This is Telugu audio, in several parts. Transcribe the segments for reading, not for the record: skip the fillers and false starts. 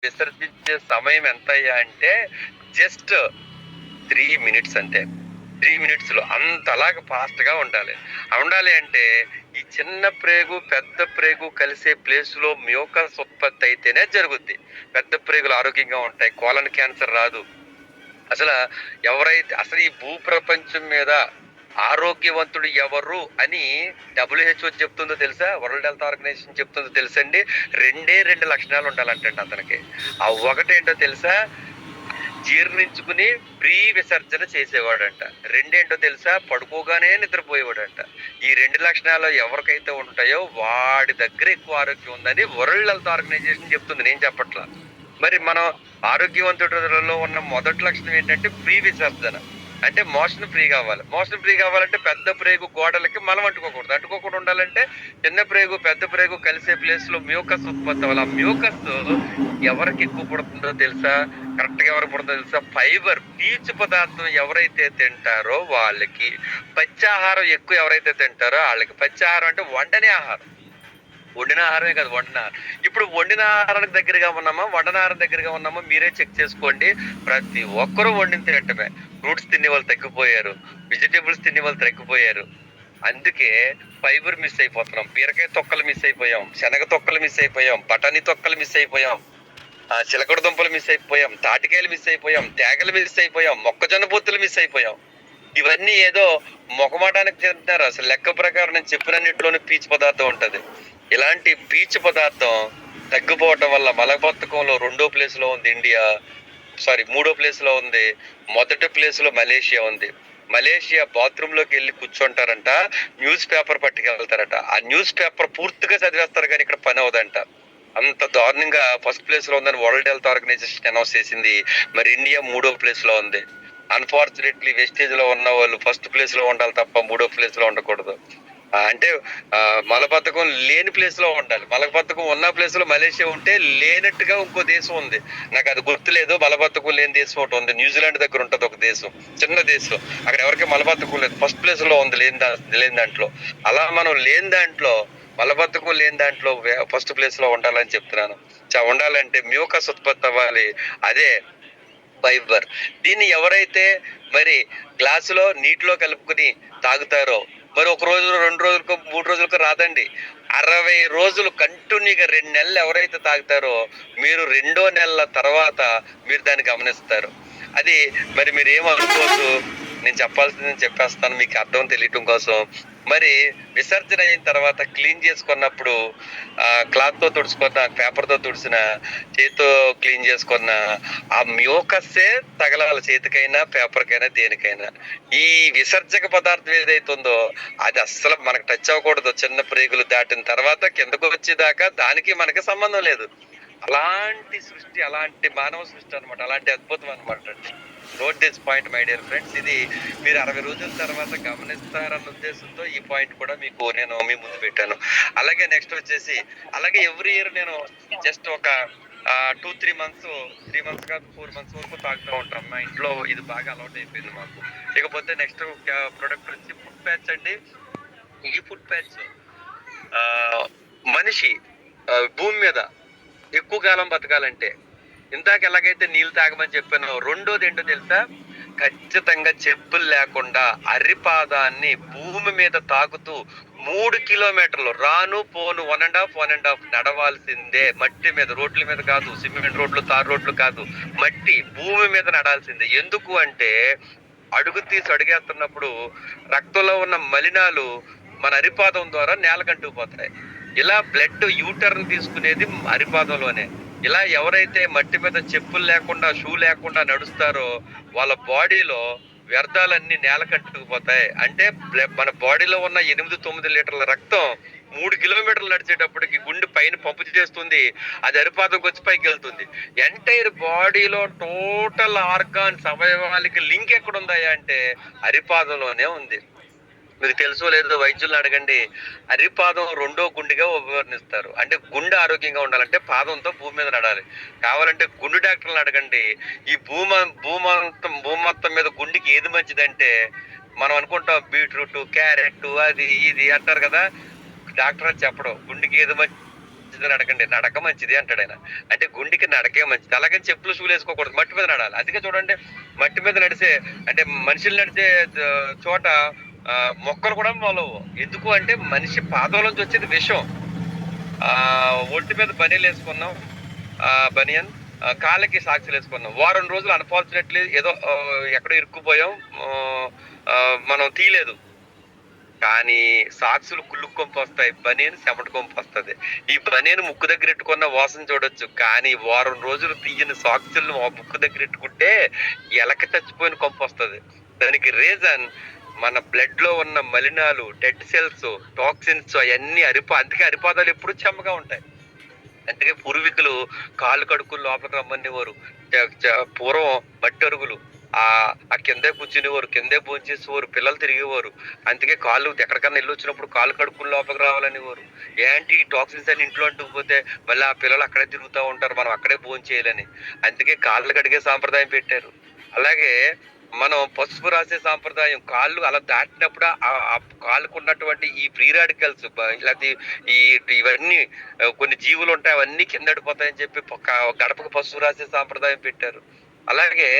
విసర్జించే సమయం ఎంతయ్యా అంటే జస్ట్ 3 మినిట్స్ అంతే. 3 మినిట్స్‌లో అంతలాగా ఫాస్ట్‌గా ఉండాలి. ఉండాలి అంటే ఈ చిన్న ప్రేగు, పెద్ద ప్రేగు కలిసే ప్లేస్‌లో మ్యూకస్ ఉత్పత్తి అయితేనే జరుగుద్ది. పెద్ద ప్రేగులు ఆరోగ్యంగా ఉంటాయి. కోలన్ క్యాన్సర్ రాదు. అసల ఎవరైతే అసలు ఈ భూప్రపంచం మీద ఆరోగ్యవంతుడు ఎవరు అని డబ్ల్యూహెచ్ఓ చెప్తుందో తెలుసా? వరల్డ్ హెల్త్ ఆర్గనైజేషన్ చెప్తుందో తెలుసండి? 2 లక్షణాలు ఉండాలంటండి అతనికి. ఆ ఒకటేంటో తెలుసా? జీర్ణించుకుని విసర్జన చేసేవాడంట. రెండేంటో తెలుసా? పడుకోగానే నిద్రపోయేవాడంట. ఈ 2 లక్షణాలు ఎవరికైతే ఉంటాయో వాడి దగ్గర ఎక్కువ ఆరోగ్యం ఉందని వరల్డ్ హెల్త్ ఆర్గనైజేషన్ చెప్తుంది. నేను చెప్పట్లా. మరి మనం ఆరోగ్యవంతులలో ఉన్న మొదటి లక్షణం ఏంటంటే విసర్జన. అంటే మోషన్ ఫ్రీ కావాలి. మోషన్ ఫ్రీ కావాలంటే పెద్ద ప్రేగు గోడలకి మలం అంటుకోకూడదు. అంటుకోకుండా ఉండాలంటే చిన్న ప్రేగు, పెద్ద ప్రేగు కలిసే ప్లేస్ లో మ్యూకస్ ఉత్పత్తి అవ్వాలి. ఆ మ్యూకస్ ఎవరికి ఎక్కువ పుడుతుందో తెలుసా? కరెక్ట్ గా ఎవరికి పుడుతుందో తెలుసా? ఫైబర్, పీచు పదార్థం ఎవరైతే తింటారో వాళ్ళకి. పచ్చాహారం ఎక్కువ ఎవరైతే తింటారో వాళ్ళకి. పచ్చాహారం అంటే వండని ఆహారం. వండిన ఆహారమే కాదు, వండిన ఆహారం. ఇప్పుడు వండిన ఆహారానికి దగ్గరగా ఉన్నామా, వండిన ఆహారం దగ్గరగా ఉన్నామా మీరే చెక్ చేసుకోండి. ప్రతి ఒక్కరూ వండిన తినటమే. ఫ్రూట్స్ తినే వాళ్ళు తగ్గిపోయారు, వెజిటేబుల్స్ తినే వాళ్ళు తగ్గిపోయారు. అందుకే ఫైబర్ మిస్ అయిపోతున్నాం. బీరకాయ తొక్కలు మిస్ అయిపోయాం, శనగ తొక్కలు మిస్ అయిపోయాం, బఠానీ తొక్కలు మిస్ అయిపోయాం, చిలకడ దుంపలు మిస్ అయిపోయాం, తాటికాయలు మిస్ అయిపోయాం, తేగలు మిస్ అయిపోయాం, మొక్కజొన్న పొత్తులు మిస్ అయిపోయాం. ఇవన్నీ ఏదో మొఖమాటానికి తింటారు. అసలు లెక్క ప్రకారం నేను చెప్పినన్నింటిలోనూ పీచు పదార్థం ఉంటది. ఇలాంటి పీచు పదార్థం తగ్గిపోవటం వల్ల మలబద్ధకంలో 2వ ప్లేస్ లో ఉంది ఇండియా. 3వ ప్లేస్ లో ఉంది. మొదటి ప్లేస్ లో మలేషియా ఉంది. మలేషియా బాత్రూమ్ లోకి వెళ్ళి కూర్చుంటారంట, న్యూస్ పేపర్ పట్టుకెళ్తారట. ఆ న్యూస్ పేపర్ పూర్తిగా చదివేస్తారు కానీ ఇక్కడ పని అవదంట. అంత దారుణంగా ఫస్ట్ ప్లేస్ లో ఉందని వరల్డ్ హెల్త్ ఆర్గనైజేషన్ అనౌన్స్ చేసింది. మరి ఇండియా 3వ ప్లేస్ లో ఉంది. అన్ఫార్చునేట్లీ వెస్టేజ్ లో ఉన్న వాళ్ళు ఫస్ట్ ప్లేస్ లో ఉండాలి తప్ప 3వ ప్లేస్ లో ఉండకూడదు. అంటే మలబద్ధకం లేని ప్లేస్ లో ఉండాలి. మలబద్ధకం ఉన్న ప్లేస్ లో మలేషియా ఉంటే లేనట్టుగా ఇంకో దేశం ఉంది. నాకు అది గుర్తులేదు. మలబద్ధకం లేని దేశం ఒకటి ఉంది. న్యూజిలాండ్ దగ్గర ఉంటది ఒక దేశం, చిన్న దేశం. అక్కడ ఎవరికి మలబద్ధకం లేదు, ఫస్ట్ ప్లేస్ లో ఉంది లేని దాంట్లో. అలా మనం లేని దాంట్లో, మలబద్ధకం లేని దాంట్లో ఫస్ట్ ప్లేస్ లో ఉండాలని చెప్తున్నాను. ఉండాలంటే మ్యూకస్ ఉత్పత్తి అవ్వాలి. అదే ఫైబర్. దీన్ని ఎవరైతే మరి గ్లాసులో నీటిలో కలుపుకుని తాగుతారో మరి 1 రోజు, 2 రోజులకు, 3 రోజులకు రాదండి. 60 రోజులు కంటిన్యూగా 2 నెలలు ఎవరైతే తాగుతారో మీరు 2వ నెలల తర్వాత మీరు దాన్ని గమనిస్తారు. అది మరి మీరు ఏమనుకోవద్దు, నేను చెప్పాల్సింది చెప్పేస్తాను మీకు అర్థం తెలియటం కోసం. మరి విసర్జన అయిన తర్వాత క్లీన్ చేసుకున్నప్పుడు క్లాత్ తో తుడుచుకున్న, పేపర్ తో తుడిచిన, చేతితో క్లీన్ చేసుకున్న ఆ మ్యూకస్సే తగలాలి చేతికైనా, పేపర్ కైనా, దేనికైనా. ఈ విసర్జక పదార్థం ఏదైతే ఉందో అది అస్సలు మనకు టచ్ అవ్వకూడదు. చిన్న ప్రేగులు దాటిన తర్వాత కిందకు వచ్చేదాకా దానికి మనకి సంబంధం లేదు. అలాంటి సృష్టి, అలాంటి మానవ సృష్టి అనమాట. అలాంటి అద్భుతం అనమాట అండి. Note this point my dear friends. ఇది మీరు 60 రోజుల తర్వాత గమనిస్తారన్న ఉద్దేశంతో ఈ పాయింట్ కూడా నేను మీ ముందు పెట్టాను. అలాగే నెక్స్ట్ వచ్చేసి, అలాగే ఎవ్రీ ఇయర్ నేను జస్ట్ ఒక 2-3 మంత్స్, 3 మంత్స్ కాదు 4 మంత్స్ వరకు తాగుతూ ఉంటాం. మా ఇంట్లో ఇది బాగా అలవాటు అయిపోయింది మాకు. ఇకపోతే నెక్స్ట్ ప్రొడక్ట్ వచ్చి ఫుడ్ ప్యాచ్ అండి. ఈ ఫుడ్ ప్యాచ్ మనిషి భూమి మీద ఎక్కువ కాలం బతకాలంటే ఇందాక ఎలాగైతే నీళ్ళు తాగమని చెప్పానో, రెండోది ఏంటో తెలుసా? ఖచ్చితంగా చెప్పులు లేకుండా అరిపాదాన్ని భూమి మీద తాకుతూ 3 కిలోమీటర్లు రాను పోను 1.5 నడవాల్సిందే. మట్టి మీద, రోడ్ల మీద కాదు, సిమెంట్ రోడ్లు, తార్ రోడ్లు కాదు, మట్టి భూమి మీద నడాల్సిందే. ఎందుకు అంటే అడుగు తీసి అడుగేస్తున్నప్పుడు రక్తంలో ఉన్న మలినాలు మన అరిపాదం ద్వారా నేలకంటుకుపోతాయి. ఇలా బ్లడ్ యూటర్న్ తీసుకునేది అరిపాదంలోనే. ఇలా ఎవరైతే మట్టి మీద చెప్పులు లేకుండా, షూ లేకుండా నడుస్తారో వాళ్ళ బాడీలో వ్యర్థాలన్నీ నేలకంటుకుపోతాయి. అంటే మన బాడీలో ఉన్న 8-9 లీటర్ల రక్తం 3 కిలోమీటర్లు నడిచేటప్పటికి గుండె పైన పంపు చేస్తుంది. అది అరిపాదంకి వచ్చి పైకి వెళ్తుంది. ఎంటైర్ బాడీలో టోటల్ ఆర్గాన్స్, అవయవాలకి లింక్ ఎక్కడ ఉందాయా అంటే అరిపాదంలోనే ఉంది. మీకు తెలుసో లేదో వైద్యులను అడగండి. అరిపాదం 2వ గుండెగా వర్ణిస్తారు. అంటే గుండె ఆరోగ్యంగా ఉండాలంటే పాదంతో భూమి మీద నడాలి. కావాలంటే గుండె డాక్టర్లను అడగండి. ఈ భూమొత్తం మీద గుండెకి ఏది మంచిదంటే మనం అనుకుంటాం బీట్రూట్, క్యారెట్, అది ఇది అంటారు కదా. డాక్టర్ అని చెప్పడం గుండెకి ఏది మంచిది మంచిదని అడగండి, నడక మంచిది అంటాడు ఆయన. అంటే గుండెకి నడకే మంచిది. అలాగని చెప్పులు షూలు వేసుకోకూడదు, మట్టి మీద నడాలి. అందుకే చూడండి, మట్టి మీద నడిసే అంటే మనుషులు నడిచే చోట మొక్కలు కూడా మొలవు. ఎందుకు అంటే మనిషి పాదం నుంచి వచ్చేది విషం. ఒంటి మీద బనీలు వేసుకున్నాం, బనియన్, కాళ్ళకి సాక్సులు వేసుకున్నాం. వారం రోజులు అన్ఫార్చునేట్లీ ఏదో ఎక్కడో ఇరుక్కుపోయాం, మనం తీయలేదు. కానీ సాక్సులు కుళ్ళు కొంపు వస్తాయి, బనీన్ చెమట కొంపు వస్తుంది. ఈ బనీన్ ముక్కు దగ్గర ఎట్టుకున్న వాసన చూడొచ్చు, కానీ వారం రోజులు తీయని సాక్సులను ముక్కు దగ్గర ఎట్టుకుంటే ఎలక చచ్చిపోయిన కొంపు వస్తుంది. దానికి రీజన్ మన బ్లడ్ లో ఉన్న మలినాలు, డెడ్ సెల్స్, టాక్సిన్స్ అవన్నీ అందుకే అరిపాదాలు ఎప్పుడు చెమ్మగా ఉంటాయి. అందుకే పూర్వీకులు కాళ్ళు కడుక్కుని లోపలికి రమ్మనేవారు. పూర్వం మట్టి అరుగులు, ఆ కిందే కూర్చునేవారు, కిందే భోంచేసేవారు, పిల్లలు తిరిగేవారు. అందుకే కాళ్ళు ఎక్కడికన్నా వెళ్ళి వచ్చినప్పుడు కాళ్ళు కడుక్కుని లోపలికి రావాలనేవారు. ఏంటి టాక్సిన్స్ అని ఇంట్లో అంటుకుపోతే మళ్ళీ ఆ పిల్లలు అక్కడే తిరుగుతూ ఉంటారు, మనం అక్కడే భోంచేయాలని. అందుకే కాళ్ళు కడిగే సాంప్రదాయం పెట్టారు. అలాగే మనం పసుపు రాసే సాంప్రదాయం, కాళ్ళు అలా దాటినప్పుడు ఆ కాళ్ళకు ఉన్నటువంటి ఈ ఫ్రీ రాడికల్స్ ఇలాంటి ఇవన్నీ కొన్ని జీవులు ఉంటాయి, అవన్నీ కింద పడిపోతాయని చెప్పి గడపకు పసుపు రాసే సాంప్రదాయం పెట్టారు. అలాగే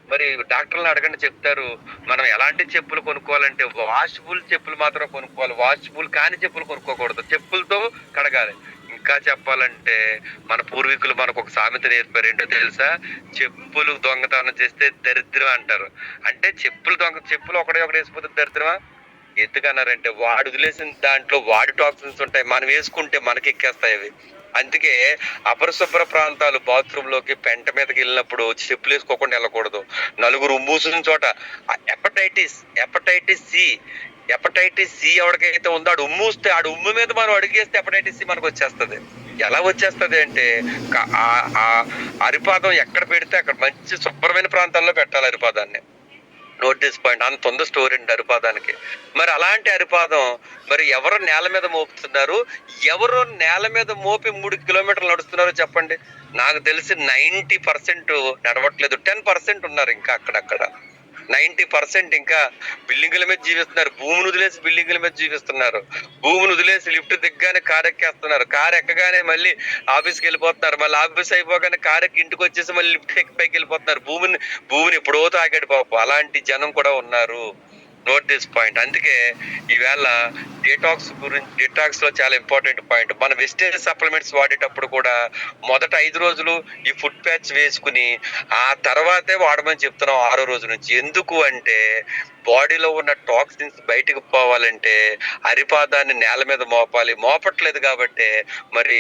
మరి డాక్టర్లను అడగండి, చెప్తారు మనం ఎలాంటి చెప్పులు కొనుక్కోవాలంటే వాషబుల్ చెప్పులు మాత్రం కొనుక్కోవాలి, వాషబుల్ కాని చెప్పులు కొనుక్కోకూడదు, చెప్పులతో కడగాలి. ఇంకా చెప్పాలంటే మన పూర్వీకులు మనకు ఒక సామెత నేర్పారు, ఏంటో తెలుసా? చెప్పులు దొంగతనం చేస్తే దరిద్రం అంటారు. అంటే చెప్పులు ఒకడే వేసిపోతే దరిద్రమా? ఎందుకన్నారంటే వాడు వదిలేసిన దాంట్లో వాడి టాక్సిన్స్ ఉంటాయి, మనం వేసుకుంటే మనకి ఎక్కేస్తాయి అవి. అందుకే అపరిశుభ్ర ప్రాంతాలు, బాత్రూమ్ లోకి పెంట మీదకి వెళ్ళినప్పుడు చెప్పులు వేసుకోకుండా వెళ్ళకూడదు. నలుగురు మూసిన చోట హెపటైటిస్ సి ఎవరికైతే ఉందో ఆడు ఉమ్మూస్తే, ఆడు ఉమ్ము మీద మనం అడిగేస్తే హెపటైటిస్ సి మనకు వచ్చేస్తుంది. ఎలా వచ్చేస్తుంది అంటే ఆ అరిపాదం ఎక్కడ పెడితే అక్కడ మంచి శుభ్రమైన ప్రాంతాల్లో పెట్టాలి అరిపాదాన్ని. నోటీస్ పాయింట్, అంత ఉంది స్టోరీ అండి అరిపాదానికి. మరి అలాంటి అరిపాదం మరి ఎవరు నేల మీద మోపుతున్నారు? ఎవరు నేల మీద మోపి 3 కిలోమీటర్లు నడుస్తున్నారో చెప్పండి. నాకు తెలిసి 90% నడవట్లేదు, 10% ఉన్నారు ఇంకా అక్కడక్కడ. 90% ఇంకా బిల్డింగుల మీద జీవిస్తున్నారు, భూమిని వదిలేసి బిల్డింగుల మీద జీవిస్తున్నారు. భూమిని వదిలేసి లిఫ్ట్ దిగ్గానే కారు ఎక్కేస్తున్నారు, కారు ఎక్కగానే మళ్ళీ ఆఫీస్కి వెళ్ళిపోతున్నారు, మళ్ళీ ఆఫీస్ అయిపోగానే కారు ఎక్కి ఇంటికి వచ్చేసి మళ్ళీ లిఫ్ట్ ఎక్కి పైకి వెళ్ళిపోతున్నారు. భూమిని ఎప్పుడో తాగాడు పాపం. అలాంటి జనం కూడా ఉన్నారు. Note this point. అందుకే ఈవేళ డిటాక్స్ లో చాలా ఇంపార్టెంట్ పాయింట్. మన వెజిటేజ్ సప్లిమెంట్స్ వాడేటప్పుడు కూడా మొదట 5 రోజులు ఈ ఫుడ్ ప్యాచ్ వేసుకుని ఆ తర్వాతే వాడమని చెప్తున్నాం 6వ రోజు నుంచి. ఎందుకు అంటే బాడీలో ఉన్న టాక్సిన్స్ బయటకు పోవాలంటే అరిపాదాన్ని నేల మీద మోపట్లేదు కాబట్టి మరి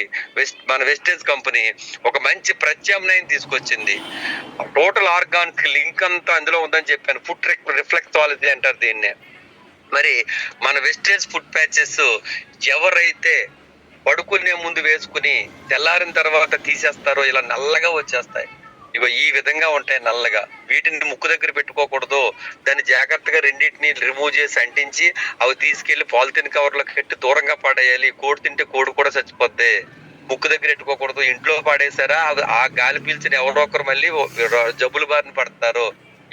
మన వెస్టేజ్ కంపెనీ ఒక మంచి ప్రత్యామ్నాయం తీసుకొచ్చింది. టోటల్ ఆర్గాన్స్ లింక్ అంతా అందులో ఉందని చెప్పాను. ఫుడ్ రిఫ్లెక్సాలజీ అంటారు దీన్నే. మరి మన వెస్టేజ్ ఫుడ్ ప్యాచెస్ ఎవరైతే పడుకునే ముందు వేసుకుని తెల్లారిన తర్వాత తీసేస్తారో ఇలా నల్లగా వచ్చేస్తాయి. ఇగో ఈ విధంగా ఉంటాయి నల్లగా. వీటిని ముక్కు దగ్గర పెట్టుకోకూడదు, దాన్ని జాగ్రత్తగా రెండింటిని రిమూవ్ చేసి అంటించి అవి తీసుకెళ్లి పాలిథిన్ కవర్లో కట్టి దూరంగా పడేయాలి. కోడి తింటే కోడి కూడా చచ్చిపోద్ది. ముక్కు దగ్గర పెట్టుకోకూడదు. ఇంట్లో పడేసారా ఆ గాలి పీల్చిన ఎవరో ఒకరు మళ్ళీ జబ్బుల బారిన పడతారు.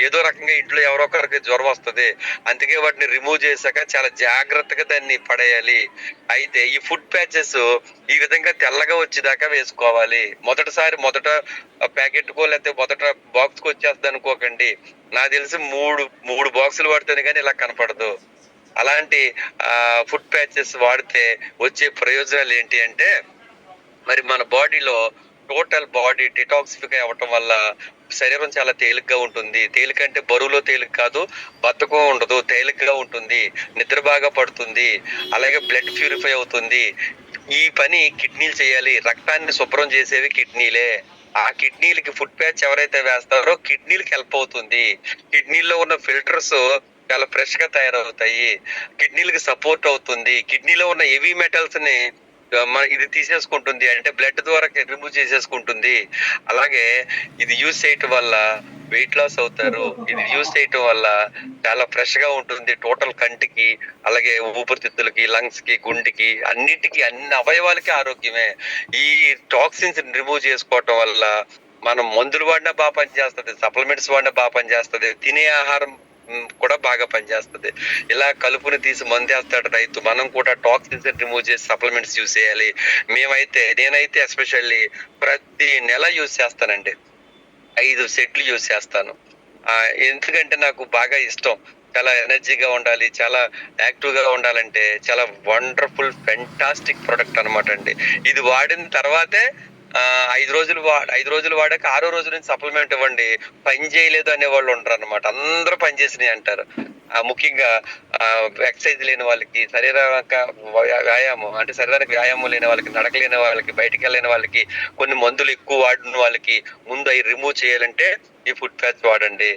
ఏదో రకంగా ఇంట్లో ఎవరో ఒకరికి జ్వరం వస్తుంది. అందుకే వాటిని రిమూవ్ చేశాక చాలా జాగ్రత్తగా దాన్ని పడేయాలి. అయితే ఈ ఫుడ్ ప్యాచెస్ ఈ విధంగా తెల్లగా వచ్చేదాకా వేసుకోవాలి. మొదట ప్యాకెట్కో లేకపోతే మొదట బాక్స్ కు వచ్చేస్తుంది అనుకోకండి. నాకు తెలిసి మూడు బాక్సులు వాడితేనే కానీ ఇలా కనపడదు. అలాంటి ఫుడ్ ప్యాచెస్ వాడితే వచ్చే ప్రయోజనాలు ఏంటి అంటే మరి మన బాడీలో టోటల్ బాడీ డిటాక్సిఫై అవ్వటం వల్ల శరీరం చాలా తేలిగ్గా ఉంటుంది. తేలికంటే బరువులో తేలిక కాదు, బద్ధకం ఉండదు, తేలికగా ఉంటుంది, నిద్ర బాగా పడుతుంది, అలాగే బ్లడ్ ప్యూరిఫై అవుతుంది. ఈ పని కిడ్నీలు చేయాలి. రక్తాన్ని శుభ్రం చేసేవి కిడ్నీలే. ఆ కిడ్నీలకి ఫుడ్ ప్యాచ్ ఎవరైతే వేస్తారో కిడ్నీలకి హెల్ప్ అవుతుంది. కిడ్నీలో ఉన్న ఫిల్టర్స్ చాలా ఫ్రెష్ గా తయారవుతాయి, కిడ్నీలకి సపోర్ట్ అవుతుంది. కిడ్నీలో ఉన్న హెవీ మెటల్స్ ని ఇది తీసేసుకుంటుంది, అంటే బ్లడ్ ద్వారా రిమూవ్ చేసేసుకుంటుంది. అలాగే ఇది యూజ్ చేయటం వల్ల వెయిట్ లాస్ అవుతారు. ఇది యూజ్ చేయటం వల్ల చాలా ఫ్రెష్ గా ఉంటుంది టోటల్ కంటికి, అలాగే ఊపిరితిత్తులకి, లంగ్స్ కి, గుండెకి, అన్నిటికీ, అన్ని అవయవాలకి ఆరోగ్యమే. ఈ టాక్సిన్స్ రిమూవ్ చేసుకోవటం వల్ల మనం మందులు వాడినా బాగా పనిచేస్తుంది, సప్లిమెంట్స్ వాడినా బాగా పనిచేస్తుంది, తినే ఆహారం కూడా బాగా పనిచేస్తుంది. ఇలా కలుపుని తీసి మందేస్తాడు రైతు, మనం కూడా టాక్సిన్స్ రిమూవ్ చేసి సప్లిమెంట్స్ యూస్ చేయాలి. నేనైతే ఎస్పెషల్లీ ప్రతి నెల యూస్ చేస్తానండి. 5 సెట్లు యూస్ చేస్తాను. ఎందుకంటే నాకు బాగా ఇష్టం. చాలా ఎనర్జీగా ఉండాలి, చాలా యాక్టివ్ గా ఉండాలంటే చాలా వండర్ఫుల్ ఫెంటాస్టిక్ ప్రొడక్ట్ అనమాట అండి. ఇది వాడిన తర్వాతే 5 రోజులు వాడాక 6వ రోజు నుంచి సప్లిమెంట్ ఇవ్వండి, పని చేయలేదు అనే వాళ్ళు ఉంటారు అనమాట. అందరూ పని చేసినాయి అంటారు. ముఖ్యంగా ఎక్సర్సైజ్ లేని వాళ్ళకి, వ్యాయామం అంటే శరీరానికి వ్యాయామం లేని వాళ్ళకి, నడక లేని వాళ్ళకి, బయటికి వెళ్ళని వాళ్ళకి, కొన్ని మందులు ఎక్కువ వాడిన వాళ్ళకి ముందు అవి రిమూవ్ చేయాలంటే ఈ ఫుడ్ ప్యాచ్ వాడండి.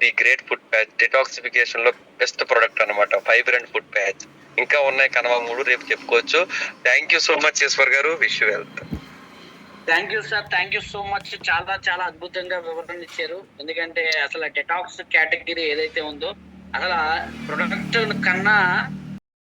The great food patch detoxification లో బెస్ట్ ప్రొడక్ట్ అనమాట, ఫైబ్రెంట్ ఫుడ్ ప్యాచ్. ఇంకా ఉన్నాయి కనవ 3, రేపు చెప్పుకోవచ్చు. Thank you so much Eshwar garu, wish you wealth. Thank you sir, thank you so much. చాలా చాలా అద్భుతంగా వివరణ ఇచ్చారు. ఎందుకంటే అసలు డెటాక్స్ కేటగిరీ ఏదైతే ఉందో అసలు ప్రొడక్ట్ కన్నా